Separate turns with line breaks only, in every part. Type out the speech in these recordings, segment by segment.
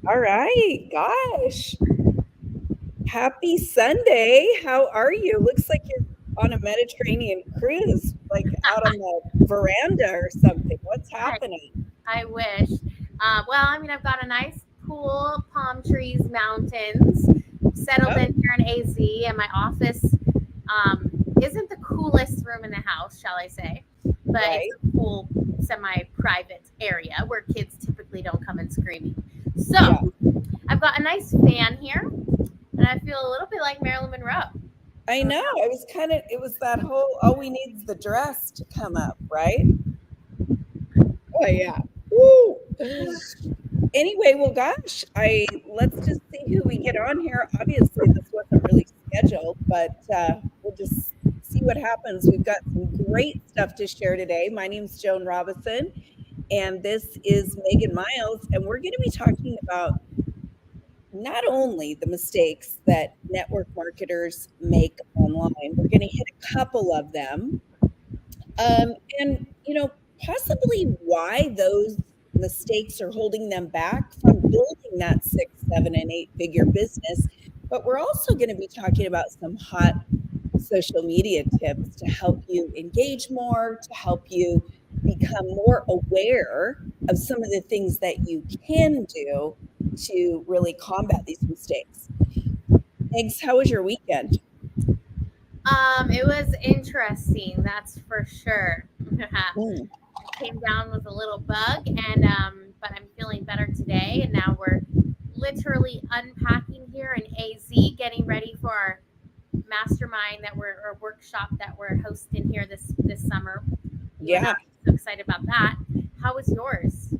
All right. Gosh. Happy Sunday. How are you? Looks like you're on a Mediterranean cruise, like out on the veranda or something. What's
I,
happening?
I wish. I've got a nice pool, palm trees, mountains, settled
Oh,
in here in AZ, and my office isn't the coolest room in the house, shall I say, but it's
right.
a cool, semi private area where kids typically don't come and screaming. So,
Yeah.
I've got a nice fan here, and I feel a little bit like Marilyn Monroe.
I
I don't
know.
know.
It was that whole, all we need is the dress to come up, right? Oh, yeah. Woo. Anyway, well, gosh, let's just see who we get on here. Obviously, this wasn't really scheduled, but we'll just see what happens. We've got some great stuff to share today. My name's Joan Robison, and this is Megan Miles, and we're going to be talking about not only the mistakes that network marketers make online, we're going to hit a couple of them, and possibly why those mistakes are holding them back from building that 6, 7, and 8 figure business. But we're also going to be talking about some hot social media tips to help you engage more, to help you become more aware of some of the things that you can do to really combat these mistakes. Thanks. How was your weekend?
It was interesting, that's for sure.
Mm,
I came down with a little bug, and but I'm feeling better today. And now we're literally unpacking here in AZ, getting ready for our mastermind or workshop that we're hosting here this summer. You and I
yeah.
are so excited about that. How was yours?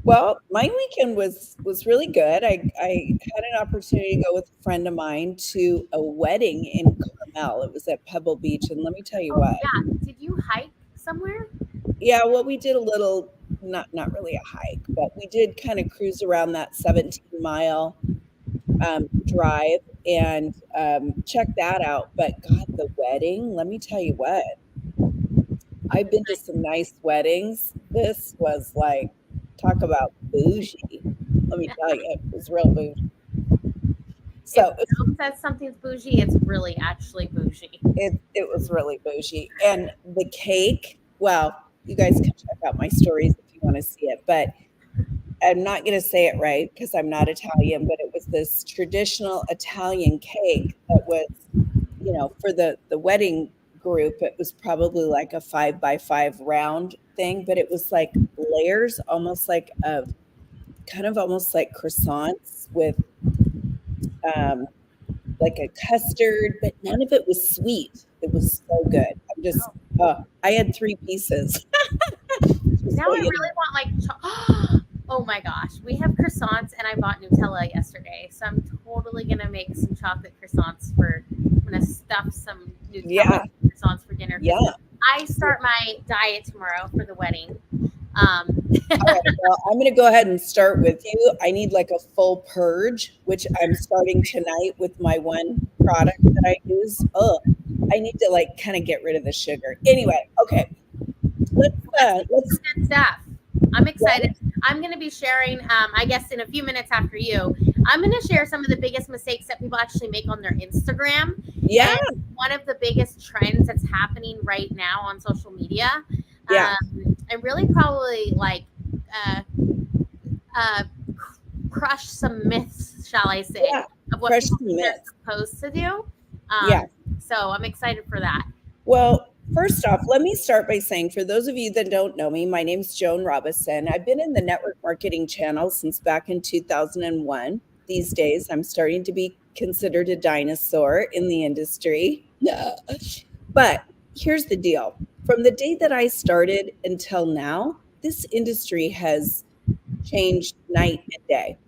Well, my weekend was really good. I had an opportunity to go with a friend of mine to a wedding in Carmel. It was at Pebble Beach, and let me tell you
Oh
what.
yeah, did you hike somewhere?
Yeah, well, we did a little, not really a hike, but we did kind of cruise around that 17-mile drive and check that out. But God, the wedding, let me tell you what. I've been to some nice weddings. This was like, talk about bougie. Let me tell you, it was real bougie.
If
So
Joan says something's bougie, it's really actually bougie.
it was really bougie. And the cake, well, you guys can check out my stories if you want to see it, but I'm not going to say it right because I'm not Italian, but it was this traditional Italian cake that was, for the wedding group, it was probably like a 5 by 5 round thing, but it was like layers, almost like of kind of almost like croissants with um, like a custard, but none of it was sweet. It was so good. I had 3 pieces. Just
Now
so
I
you know.
really want oh my gosh, we have croissants, and I bought Nutella yesterday, so I'm totally gonna make some chocolate croissants for. I'm gonna stuff some Nutella
Yeah,
croissants for dinner because
yeah.
I start my diet tomorrow for the wedding. Um,
All right. Well, I'm going to go ahead and start with you. I need like a full purge, which I'm starting tonight with my one product that I use. Oh, I need to like kind of get rid of the sugar. Anyway, okay. Let's
let's get some
let's
good stuff. I'm excited.
what?
I'm going to be sharing, I guess, in a few minutes after you. I'm going to share some of the biggest mistakes that people actually make on their Instagram,
Yeah,
and one of the biggest trends that's happening right now on social media,
yeah,
and really probably like uh, uh, crush some myths, shall I say,
yeah.
of what
Crush
people
the
think they're
myths.
supposed to do.
Yeah.
So I'm excited for that.
Well, first off, let me start by saying for those of you that don't know me, my name's Joan Robison. I've been in the network marketing channel since back in 2001. These days, I'm starting to be considered a dinosaur in the industry. Yeah. But here's the deal. From the day that I started until now, this industry has changed night and day,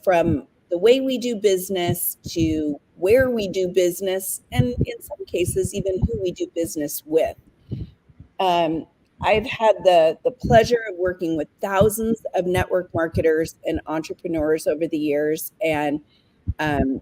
from the way we do business to where we do business, and in some cases, even who we do business with. Um, I've had the pleasure of working with thousands of network marketers and entrepreneurs over the years. And um,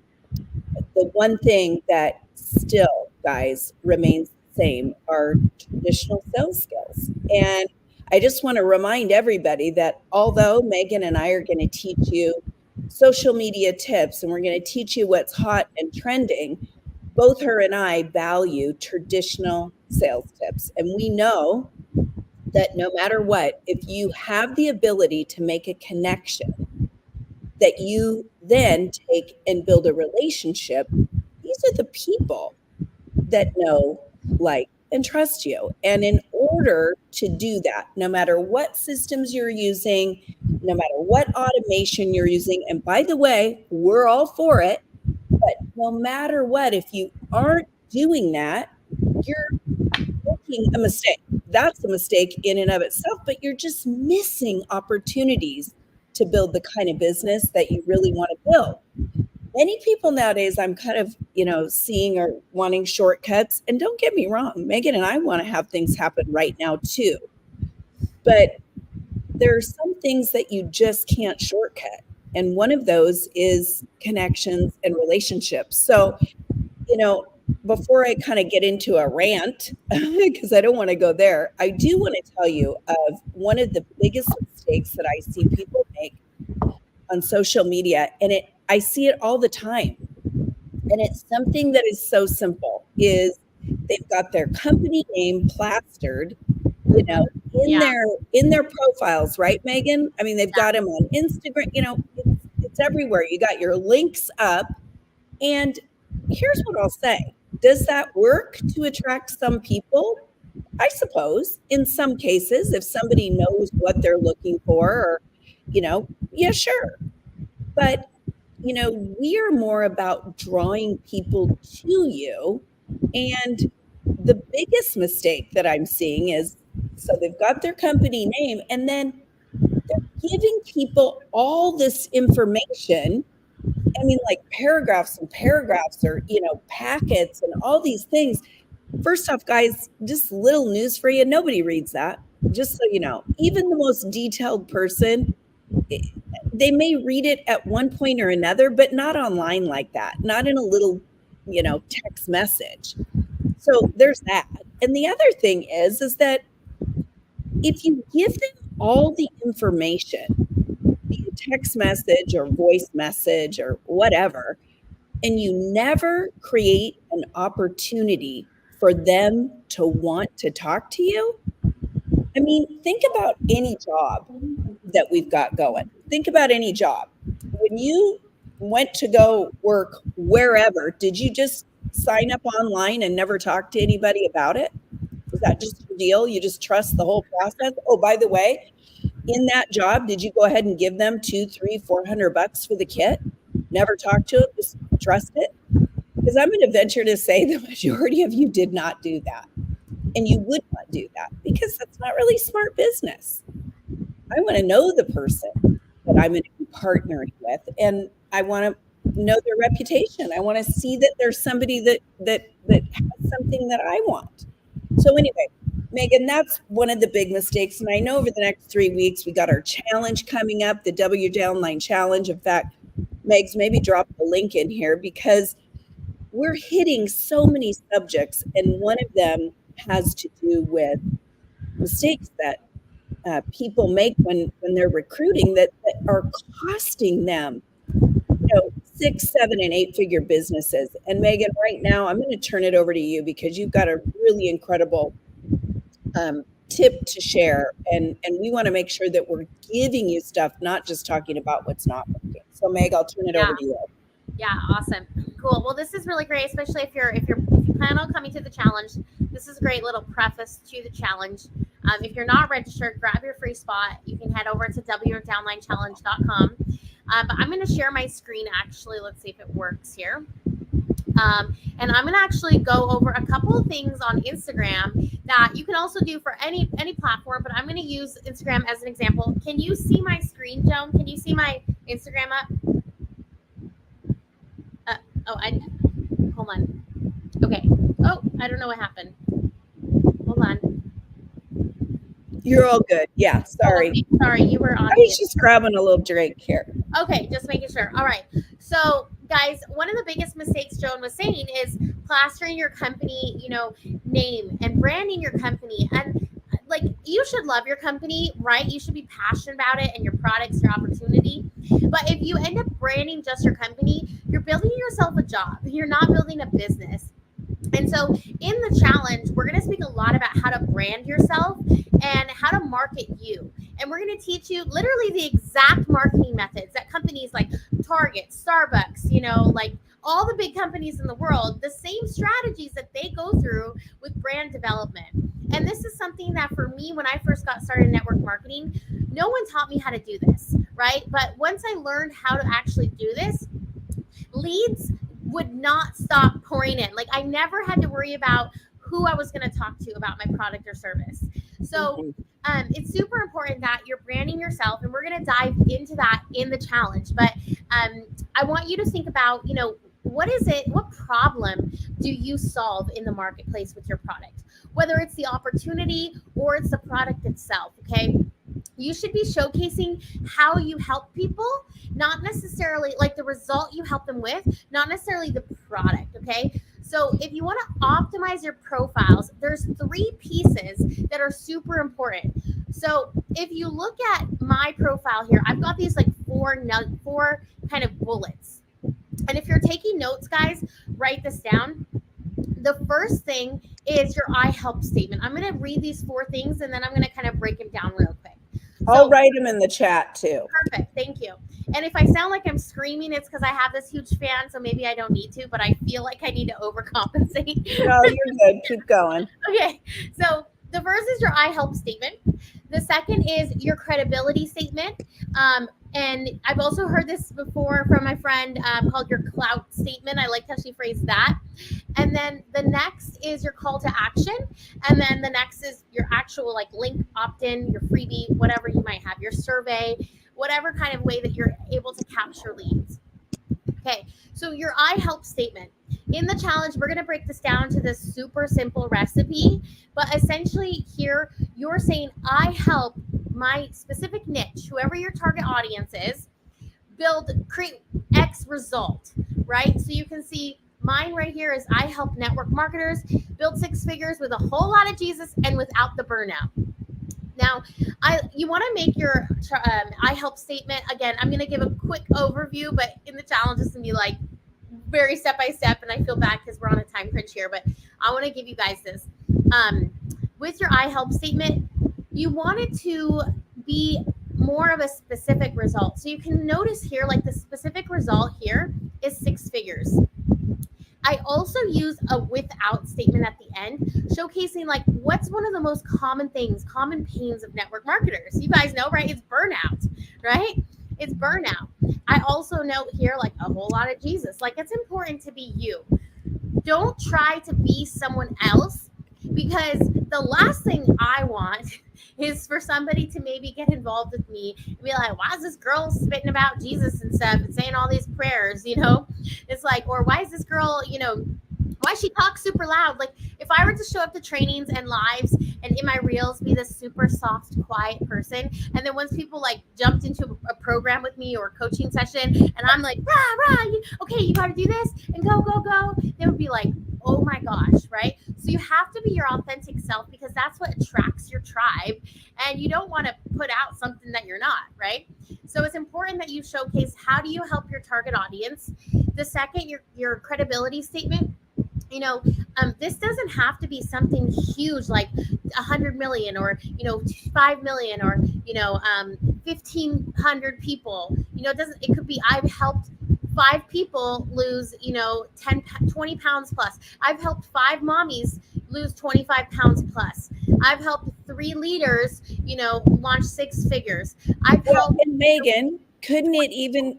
the one thing that still, guys, remains the same are traditional sales skills. And I just want to remind everybody that although Megan and I are going to teach you social media tips and we're going to teach you what's hot and trending, both her and I value traditional sales tips. And we know that no matter what, if you have the ability to make a connection that you then take and build a relationship, these are the people that know, like, and trust you. And in order to do that, no matter what systems you're using, no matter what automation you're using, and by the way, we're all for it, but no matter what, if you aren't doing that, you're making a mistake. That's a mistake in and of itself, but you're just missing opportunities to build the kind of business that you really want to build. Many people nowadays I'm kind of, seeing are wanting shortcuts. And don't get me wrong, Megan and I want to have things happen right now too. But there are some things that you just can't shortcut. And one of those is connections and relationships. So, before I kind of get into a rant, because I don't want to go there, I do want to tell you of one of the biggest mistakes that I see people make on social media. And I see it all the time. And it's something that is so simple, is they've got their company name plastered, in their profiles, right, Megan? I mean, they've got them on Instagram, it's everywhere. You got your links up. And here's what I'll say. Does that work to attract some people? I suppose in some cases, if somebody knows what they're looking for, or, yeah, sure. But, we are more about drawing people to you. And the biggest mistake that I'm seeing is, so they've got their company name and then they're giving people all this information. I mean, like paragraphs and paragraphs, or, packets and all these things. First off, guys, just little news for you. Nobody reads that. Just so you know, even the most detailed person, they may read it at one point or another, but not online like that, not in a little, text message. So there's that. And the other thing is that if you give them all the information, be it text message or voice message or whatever, and you never create an opportunity for them to want to talk to you, I mean, think about any job that we've got going. Think about any job. When you went to go work wherever, did you just sign up online and never talk to anybody about it? Was that just your deal? You just trust the whole process? Oh, by the way, in that job, did you go ahead and give them $200, $300, $400 for the kit? Never talk to it, just trust it? Because I'm going to venture to say the majority of you did not do that. And you would not do that because that's not really smart business. I want to know the person that I'm going to be partnering with, and I want to know their reputation. I want to see that there's somebody that has something that I want. So anyway, Megan, that's one of the big mistakes. And I know over the next 3 weeks, we got our challenge coming up, the W Downline Challenge. In fact, Megs, maybe drop the link in here because we're hitting so many subjects, and one of them has to do with mistakes that people make when they're recruiting that are costing them, 6, 7, and 8-figure businesses. And Megan, right now, I'm going to turn it over to you because you've got a really incredible tip to share. And we want to make sure that we're giving you stuff, not just talking about what's not working. So Meg, I'll turn it over to you.
Yeah, awesome. Cool. Well, this is really great, especially if you plan on coming to the challenge. This is a great little preface to the challenge. If you're not registered, grab your free spot. You can head over to wdownlinechallenge.com. But I'm going to share my screen, actually. Let's see if it works here. And I'm going to actually go over a couple of things on Instagram that you can also do for any platform, but I'm going to use Instagram as an example. Can you see my screen, Joan? Can you see my Instagram up? Hold on. Okay. Oh, I don't know what happened. Hold on.
You're all good. Yeah, sorry.
Okay. Sorry, you were on.
I was just grabbing a little drink here.
Okay, just making sure. All right. So, guys, one of the biggest mistakes Joan was saying is plastering your company, name and branding your company. And like, you should love your company, right? You should be passionate about it and your products, your opportunity. But if you end up branding just your company, you're building yourself a job. You're not building a business. And so in the challenge, we're going to speak a lot about how to brand yourself and how to market you. And we're going to teach you literally the exact marketing methods that companies like Target, Starbucks, like all the big companies in the world, the same strategies that they go through with brand development. And this is something that for me, when I first got started in network marketing, no one taught me how to do this, right? But once I learned how to actually do this, leads would not stop pouring in. Like, I never had to worry about who I was going to talk to about my product or service. So it's super important that you're branding yourself, and we're going to dive into that in the challenge. But I want you to think about, what problem do you solve in the marketplace with your product? Whether it's the opportunity or it's the product itself, okay? You should be showcasing how you help people, not necessarily like the result you help them with, not necessarily the product, okay? So if you want to optimize your profiles, there's 3 pieces that are super important. So if you look at my profile here, I've got these like four kind of bullets. And if you're taking notes, guys, write this down. The first thing is your I help statement. I'm going to read these 4 things and then I'm going to kind of break them down real quick.
I'll write them in the chat too.
Perfect. Thank you. And if I sound like I'm screaming, it's because I have this huge fan, so maybe I don't need to, but I feel like I need to overcompensate.
No, you're good. Keep going.
Okay. So the first is your I help statement. The second is your credibility statement. And I've also heard this before from my friend called your clout statement. I like how she phrased that. And then the next is your call to action. And then the next is your actual like link opt-in, your freebie, whatever you might have, your survey, whatever kind of way that you're able to capture leads. Okay, so your I help statement. In the challenge, we're going to break this down to this super simple recipe. But essentially here, you're saying, I help my specific niche, whoever your target audience is, create X result, right? So you can see mine right here is I help network marketers build 6 figures with a whole lot of Jesus and without the burnout. Now, you want to make your I help statement. Again, I'm going to give a quick overview, but in the challenge, it's going to be like very step by step. And I feel bad because we're on a time crunch here, but I want to give you guys this. With your I help statement, you want it to be more of a specific result. So you can notice here, like the specific result here is 6 figures. I also use a without statement at the end, showcasing like what's one of the most common things, common pains of network marketers. You guys know, right? It's burnout, right? It's burnout. I also note here like a whole lot of Jesus. Like, it's important to be you. Don't try to be someone else, because the last thing I want is for somebody to maybe get involved with me and be like, why is this girl spitting about Jesus and stuff and saying all these prayers, It's like, or why is this girl, why she talks super loud? Like, if I were to show up to trainings and lives and in my reels be this super soft, quiet person, and then once people like jumped into a program with me or a coaching session and I'm like, rah, rah, okay, you got to do this and go, go, go, they would be like, oh my gosh, right? So you have to be your authentic self, because that's what attracts your tribe, and you don't want to put out something that you're not, right? So it's important that you showcase how do you help your target audience. The second, your credibility statement. This doesn't have to be something huge like 100 million or 5 million or 1,500 people. It could be, I've helped 5 people lose 20 pounds plus. I've helped 5 mommies lose 25 pounds plus. I've helped 3 leaders launch 6 figures. I've helped.
And Megan, couldn't it even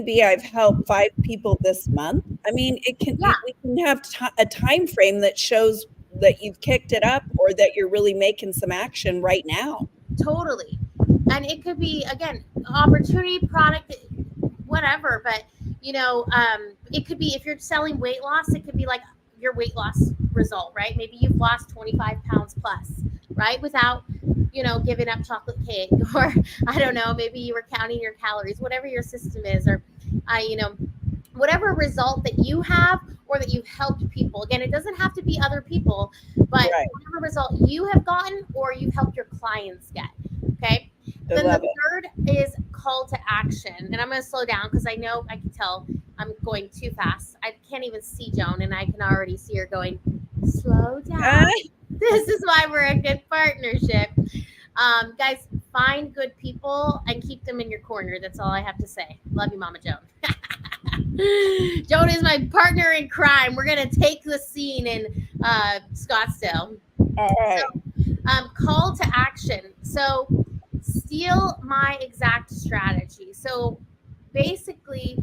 be I've helped 5 people this month? I mean, we can have a time frame that shows that you've kicked it up or that you're really making some action right now.
Totally. And it could be, again, opportunity, product, whatever. But, it could be, if you're selling weight loss, it could be like your weight loss result, right? Maybe you've lost 25 pounds plus, right? Without giving up chocolate cake, or I don't know, maybe you were counting your calories, whatever your system is, or whatever result that you have or that you've helped people. Again, it doesn't have to be other people, but
Right.
whatever result you have gotten or you've helped your clients get. Okay.
I
Then the
love it.
third is call to action. And I'm going to slow down because I know I can tell I'm going too fast. I can't even see Joan, and I can already see her going, slow
Ah,
down. This is why we're a good partnership. Guys, find good people and keep them in your corner. That's all I have to say. Love you, Mama Joan. Joan is my partner in crime. We're gonna take the scene in Scottsdale.
all
So,
right.
call to action. So, steal my exact strategy. So, basically,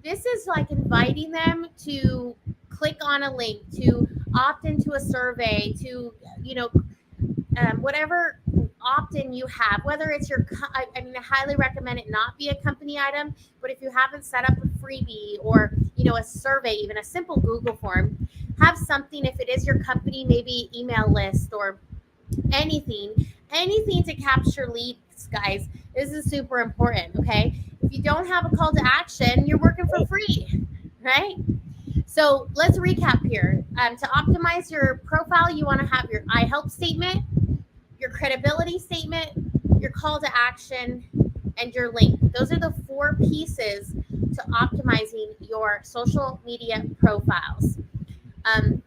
this is like inviting them to click on a link, to opt into a survey, to you know whatever opt-in you have, whether it's your, I mean, I highly recommend it not be a company item, but if you haven't set up a freebie or, a survey, even a simple Google form, have something, if it is your company, maybe email list or anything to capture leads, guys. This is super important, okay? If you don't have a call to action, you're working for free, right? So let's recap here. To optimize your profile, you want to have your I help statement, your credibility statement, your call to action, and your link. Those are the four pieces to optimizing your social media profiles. Um,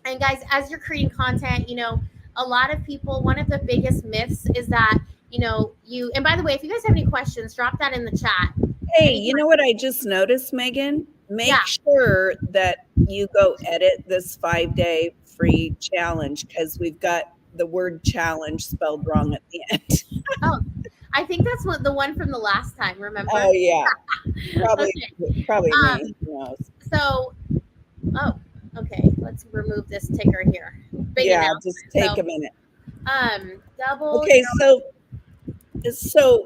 and guys, as you're creating content, a lot of people, one of the biggest myths is that, and by the way, if you guys have any questions, drop that in the chat.
Hey,
Any
you know what I just noticed, Megan?
Yeah.
Make sure that you go edit this 5-day free challenge because we've got the word challenge spelled wrong at the end.
Oh, I think that's the one from the last time, remember?
Oh yeah, probably
Okay.
probably me.
Um,
Who knows?
so, oh, okay. Let's remove this ticker here. Big
Yeah, just
announcement.
take
So,
a minute.
double
Okay,
your.
so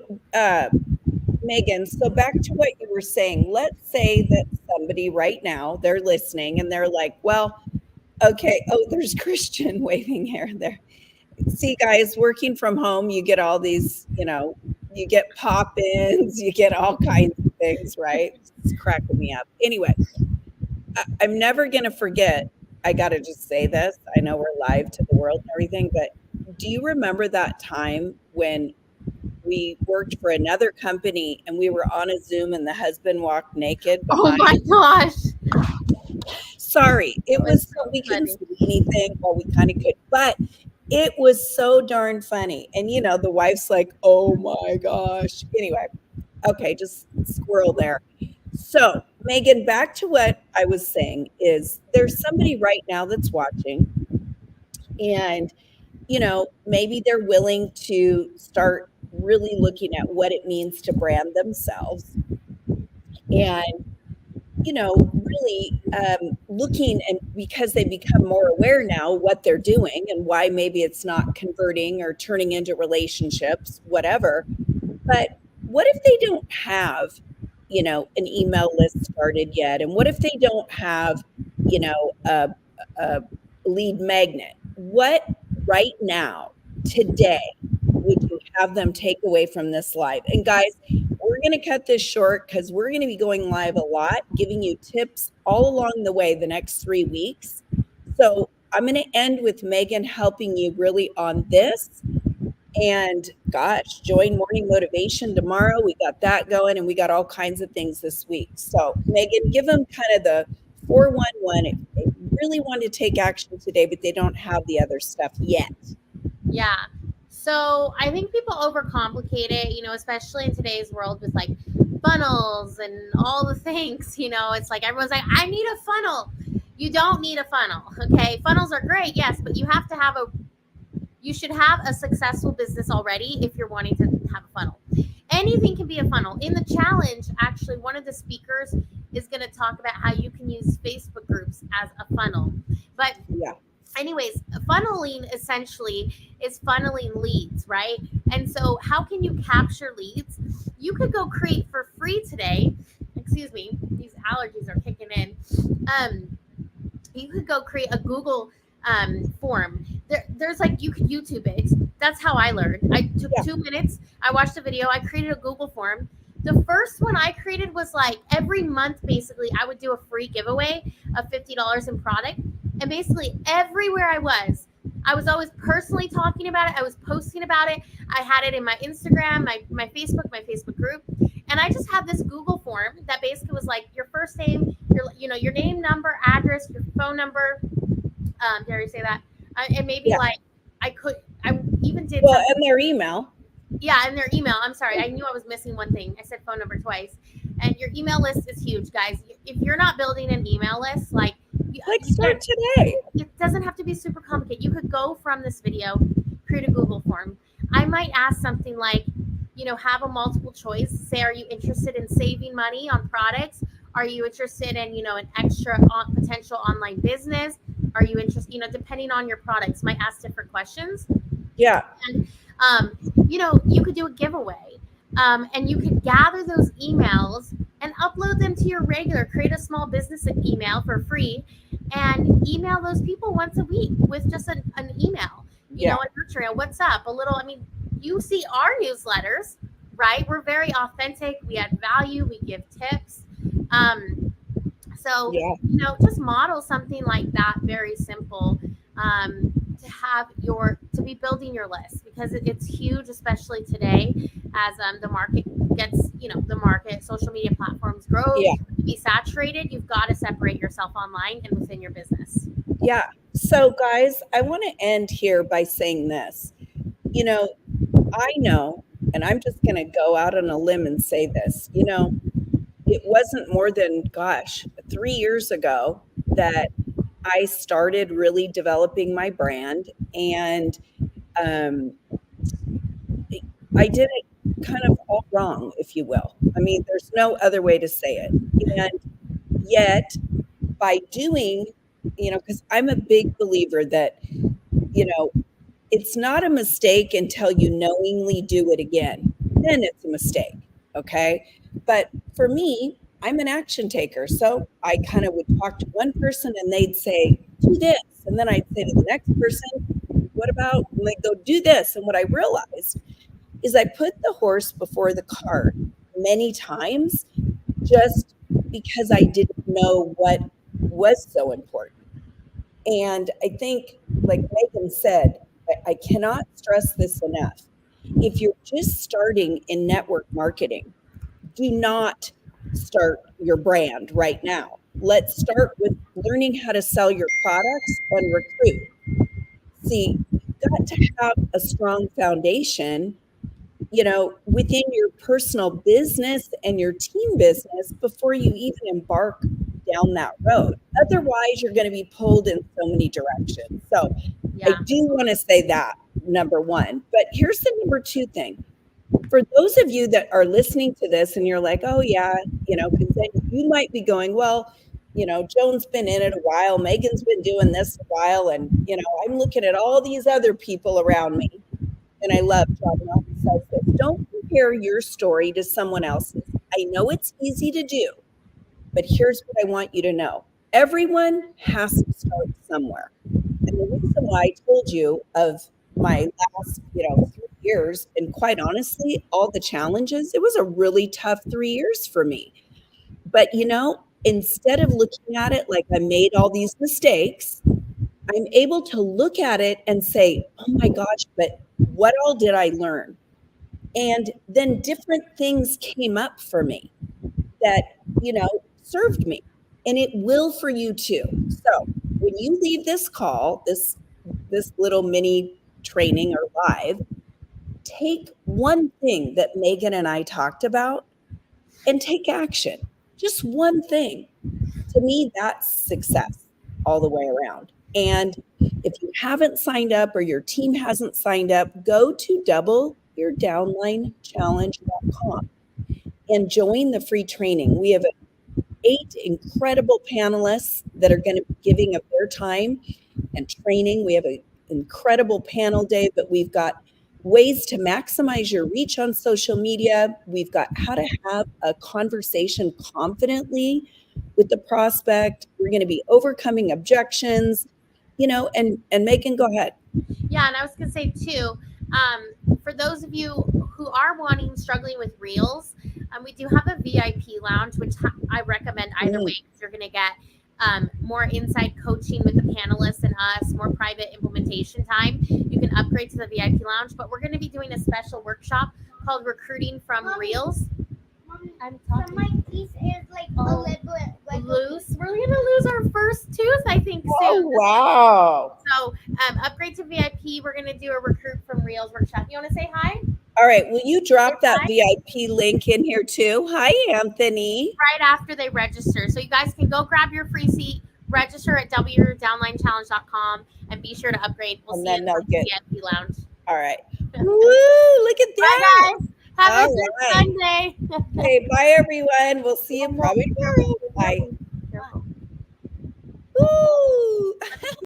Megan, so back to what you were saying. Let's say that somebody right now they're listening and they're like, "Well, okay. Oh, there's Christian waving here and there. See, guys, working from home, you get all these, you get pop-ins, you get all kinds of things, right? It's cracking me up. Anyway, I'm never gonna forget. I gotta just say this. I know we're live to the world and everything, but do you remember that time when we worked for another company and we were on a Zoom and the husband walked naked
Oh
behind?
my gosh.
Sorry, it
That was
was
so
we couldn't
funny.
see anything. Well, we kind of could, but it was so darn funny. And the wife's like, "Oh my gosh." Anyway, okay, just squirrel there. So, Megan, back to what I was saying is there's somebody right now that's watching and maybe they're willing to start really looking at what it means to brand themselves and really looking and because they become more aware now what they're doing and why maybe it's not converting or turning into relationships, whatever. But what if they don't have, an email list started yet? And what if they don't have, a lead magnet? What right now, today, would you have them take away from this live? And guys, we're going to cut this short because we're going to be going live a lot, giving you tips all along the way the next 3 weeks. So I'm going to end with Megan helping you really on this. And gosh, join Morning Motivation tomorrow. We got that going and we got all kinds of things this week. So, Megan, give them kind of the 411 if they really want to take action today, but they don't have the other stuff yet.
Yeah. So I think people overcomplicate it, especially in today's world with like funnels and all the things, it's like everyone's like, I need a funnel. You don't need a funnel. Okay. Funnels are great. Yes. But you should have a successful business already if you're wanting to have a funnel. Anything can be a funnel. In the challenge, actually, one of the speakers is going to talk about how you can use Facebook groups as a funnel. But
Yeah.
anyways, funneling essentially is funneling leads, right? And so how can you capture leads? You could go create for free today. Excuse me, these allergies are kicking in. You could go create a Google form. There's like, you could YouTube it. That's how I learned. I took
Yeah.
2 minutes. I watched a video. I created a Google form. The first one I created was like every month, basically, I would do a free giveaway of $50 in product. And basically, everywhere I was always personally talking about it. I was posting about it. I had it in my Instagram, my Facebook group. And I just had this Google form that basically was like your first name, your name, number, address, your phone number. Dare you say that? And maybe
Yeah.
like I even did
Well,
something.
and their email.
Yeah, and their email. I'm sorry, I knew I was missing one thing. I said phone number twice. And your email list is huge, guys. If you're not building an email list, like
Like
you
start
can,
today.
it doesn't have to be super complicated. You could go from this video, create a Google form. I might ask something like, have a multiple choice. Say, are you interested in saving money on products? Are you interested in, an extra potential online business? Are you interested, depending on your products, might ask different questions.
Yeah.
And um, you could do a giveaway, and you could gather those emails and upload them to your regular. Create a small business email for free, and email those people once a week with just an email.
Yeah.
A nurture, a what's up, a little. I mean, you see our newsletters, right? We're very authentic. We add value. We give tips. Um, so,
Yeah.
just model something like that, very simple, to be building your list, because it's huge, especially today as the market gets, social media platforms grow,
Yeah.
to be saturated. You've got to separate yourself online and within your business.
Yeah. So, guys, I want to end here by saying this. I know, and I'm just going to go out on a limb and say this. It wasn't more than, gosh, 3 years ago that I started really developing my brand. And um, I did it kind of all wrong, if you will. I mean, there's no other way to say it. And yet, by doing, because I'm a big believer that, you know, it's not a mistake until you knowingly do it again. Then it's a mistake. Okay. But for me, I'm an action taker. So I kind of would talk to one person and they'd say, do this. And then I'd say to the next person, what about, and they'd go, do this. And what I realized is I put the horse before the cart many times just because I didn't know what was so important. And I think, like Megan said, I cannot stress this enough. If you're just starting in network marketing, do not start your brand right now. Let's start with learning how to sell your products and recruit. See, you've got to have a strong foundation, within your personal business and your team business before you even embark down that road. Otherwise, you're going to be pulled in so many directions. So I
Yeah.
do want to say that, number one. But here's the number two thing. For those of you that are listening to this and you're like, oh, yeah, because then you might be going, well, Joan's been in it a while, Megan's been doing this a while, and, I'm looking at all these other people around me. And I love John Melton says this, don't compare your story to someone else's. I know it's easy to do, but here's what I want you to know. Everyone has to start somewhere. And the reason why I told you of my last, 3 years, and quite honestly, all the challenges, it was a really tough 3 years for me. But, instead of looking at it like I made all these mistakes, I'm able to look at it and say, oh my gosh, but what all did I learn? And then different things came up for me that, served me. And it will for you too. So when you leave this call, this little mini training or live, take one thing that Megan and I talked about and take action. Just one thing. To me, that's success all the way around. And if you haven't signed up or your team hasn't signed up, go to doubleyourdownlinechallenge.com and join the free training. We have 8 incredible panelists that are going to be giving of their time and training. We have an incredible panel day, but we've got ways to maximize your reach on social media. We've got how to have a conversation confidently with the prospect. We're going to be overcoming objections, and Megan, go ahead.
Yeah, and I was going to say too, for those of you who are struggling with reels, we do have a VIP lounge, which I recommend either way, because you're going to get more inside coaching with the panelists and us, more private implementation time. You can upgrade to the VIP lounge, but we're going to be doing a special workshop called Recruiting from Reels. I'm talking.
So my teeth is like a little
loose. We're going to lose our first tooth, I think, soon.
Oh, wow.
So upgrade to VIP. We're going to do a Recruit from Reels workshop. You want to say hi?
All right. Will you drop that VIP link in here too? Hi, Anthony.
Right after they register. So you guys can go grab your free seat, register at wdownlinechallenge.com, and be sure to upgrade. We'll see you in the VIP lounge.
All right. Woo, look at that.
Bye, guys. Have a good Sunday.
Okay, bye, everyone. We'll see you probably tomorrow. Bye. Woo.